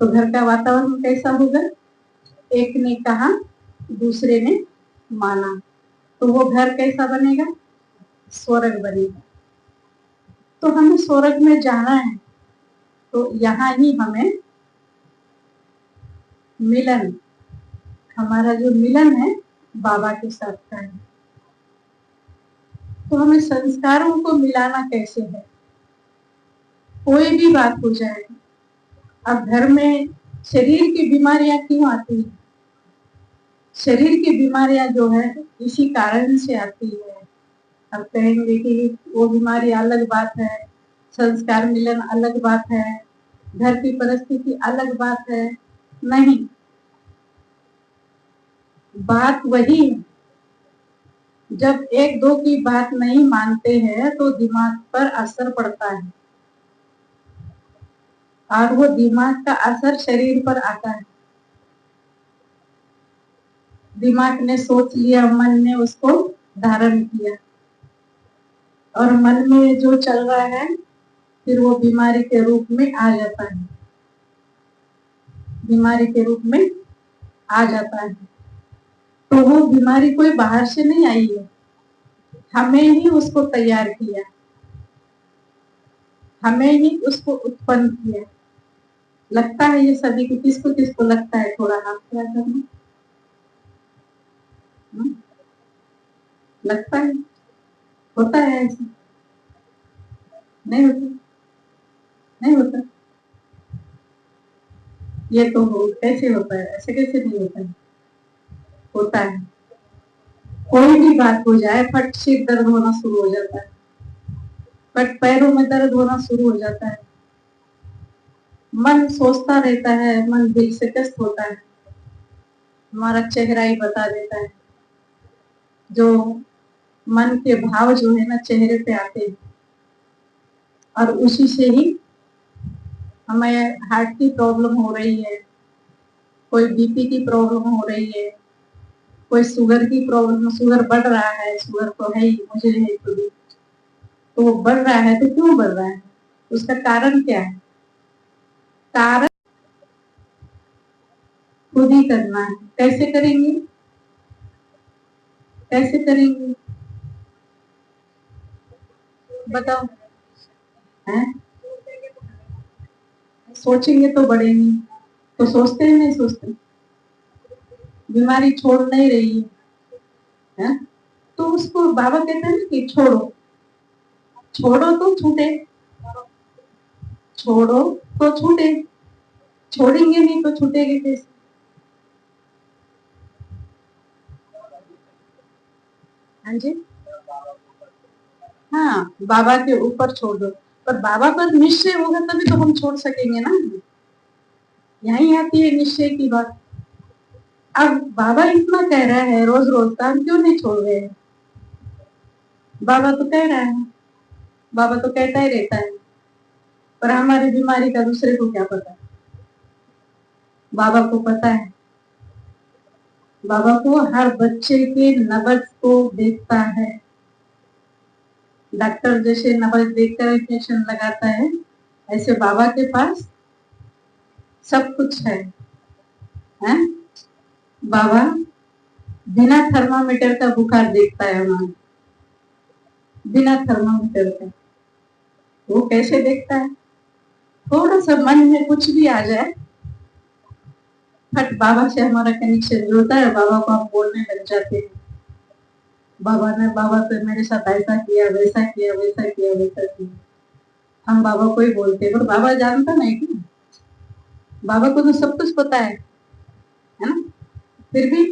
तो घर का वातावरण कैसा होगा? एक ने कहा, दूसरे ने माना, तो वो घर कैसा बनेगा? स्वर्ग बनेगा। तो हमें स्वर्ग में जाना है, तो यहाँ ही हमें मिलन, हमारा जो मिलन है बाबा के साथ का है। तो हमें संस्कारों को मिलाना कैसे है? कोई भी बात हो जाए, अब घर में शरीर की बीमारियां क्यों आती है? शरीर की बीमारियां जो है इसी कारण से आती है। अब कहेंगे कि वो बीमारी अलग बात है, संस्कार मिलन अलग बात है, घर की परिस्थिति अलग बात है। नहीं, बात वही है। जब एक दो की बात नहीं मानते हैं तो दिमाग पर असर पड़ता है, और वो दिमाग का असर शरीर पर आता है। दिमाग ने सोच लिया, मन ने उसको धारण किया, और मन में जो चल रहा है फिर वो बीमारी के रूप में आ जाता है, बीमारी के रूप में आ जाता है। तो वो बीमारी कोई बाहर से नहीं आई है, हमें ही उसको तैयार किया, हमें ही उसको उत्पन्न किया। लगता है ये सभी को, किसको किसको लगता है? थोड़ा हाथ खड़ा करना। लगता है? होता है ऐसे? नहीं होता? नहीं होता? ये तो हो, कैसे होता है? ऐसे कैसे नहीं होता है? होता है। कोई भी बात हो जाए, फट सिर दर्द होना शुरू हो जाता है, फट पैरों में दर्द होना शुरू हो जाता है, मन सोचता रहता है, मन दिल से ग्रस्त होता है, हमारा चेहरा ही बता देता है। जो मन के भाव जो है ना चेहरे पे आते हैं, और उसी से ही हमें हार्ट की प्रॉब्लम हो रही है, कोई बीपी की प्रॉब्लम हो रही है, कोई शुगर की प्रॉब्लम, शुगर बढ़ रहा है, शुगर तो है ही, मुझे है तो वो बढ़ रहा है। तो क्यों बढ़ रहा है? उसका कारण क्या है? कारण खुद ही करना है। कैसे करेंगे? कैसे करेंगे बताओ? हैं? सोचेंगे तो बढ़ेंगे, तो सोचते हैं नहीं सोचते? बीमारी छोड़ नहीं रही है, तो उसको बाबा कहते हैं कि छोड़ो, छोड़ो तो छूटे, छोड़ो तो छूटे, छोड़ेंगे नहीं तो छूटेगी कैसे? हाँ जी, हाँ, बाबा के ऊपर छोड़ दो, पर बाबा पर निश्चय होगा तभी तो हम छोड़ सकेंगे ना। यही आती है निश्चय की बात। अब बाबा इतना कह रहा है रोज रोज का, हम क्यों नहीं छोड़ रहे हैं? बाबा तो कह रहा है, बाबा तो कहता ही रहता है, पर हमारी बीमारी का दूसरे को क्या पता? बाबा को पता है। बाबा को हर बच्चे के नब्ज को देखता है। डॉक्टर जैसे नब्ज देखकर इंजेक्शन लगाता है, ऐसे बाबा के पास सब कुछ है, हैं? बाबा बिना थर्मामीटर का बुखार देखता है हमारा, बिना थर्मामीटर का। वो कैसे देखता है? थोड़ा सा मन में कुछ भी आ जाए, फट बाबा से हमारा कनेक्शन जुड़ता है, बाबा को हम बोलने लग जाते हैं। बाबा तो मेरे साथ ऐसा किया, वैसा किया, वैसा किया, वैसा किया। हम बाबा को ही बोलते हैं, पर बाबा जानता नहीं कि बाबा को तो सब कुछ पता है ना? फिर भी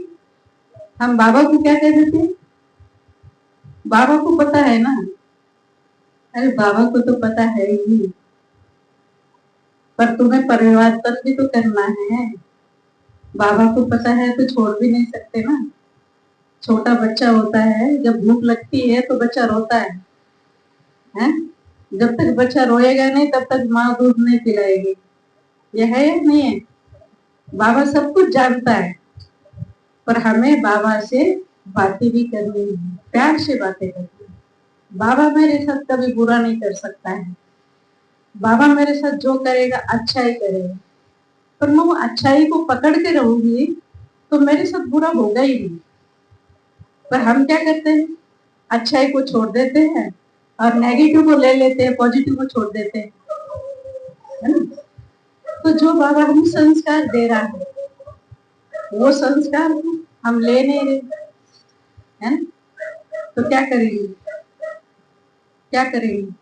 हम बाबा को क्या कह देते हैं? बाबा को पता है ना। अरे बाबा को तो पता है ही, पर तुम्हें परिवर्तन भी तो करना है। बाबा को पता है तो छोड़ भी नहीं सकते ना। छोटा बच्चा होता है, जब भूख लगती है तो बच्चा रोता है? जब तक बच्चा रोएगा नहीं तब तक माँ दूध नहीं पिलाएगी। यह है या नहीं है? बाबा सब कुछ जानता है, पर हमें बाबा से बातें भी करनी है, प्यार से बातें करनी है। बाबा मेरे साथ कभी बुरा नहीं कर सकता है, बाबा मेरे साथ जो करेगा अच्छा ही करेगा। पर मैं वो अच्छाई को पकड़ के रहूंगी तो मेरे साथ बुरा होगा ही नहीं। पर हम क्या करते हैं, अच्छाई को छोड़ देते हैं और नेगेटिव को ले लेते हैं, पॉजिटिव को छोड़ देते हैं, है ना। तो जो बाबा हमें संस्कार दे रहा है वो संस्कार हम ले नहीं रहे, है ना। तो क्या करेंगे, क्या करेंगे?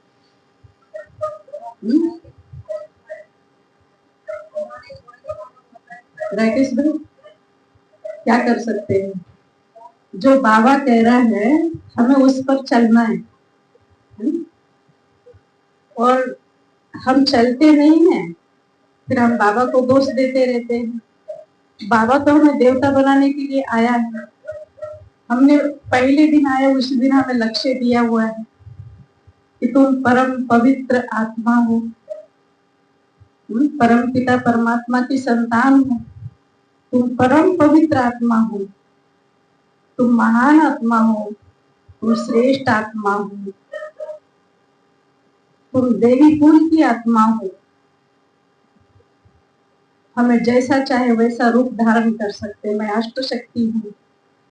राकेश भाई क्या कर सकते हैं? जो बाबा कह रहा है हमें उस पर चलना है, और हम चलते नहीं हैं, फिर हम बाबा को दोष देते रहते हैं। बाबा तो हमें देवता बनाने के लिए आया है। हमने पहले दिन आया उसी दिन हमें लक्ष्य दिया हुआ है कि तुम परम पवित्र आत्मा हो, परम पिता परमात्मा की संतान हो, तुम परम पवित्र आत्मा हो, तुम महान आत्मा हो, तुम श्रेष्ठ आत्मा हो, तुम देवी कुल की आत्मा हो। हमें जैसा चाहे वैसा रूप धारण कर सकते हैं। मैं अष्ट शक्ति हूँ,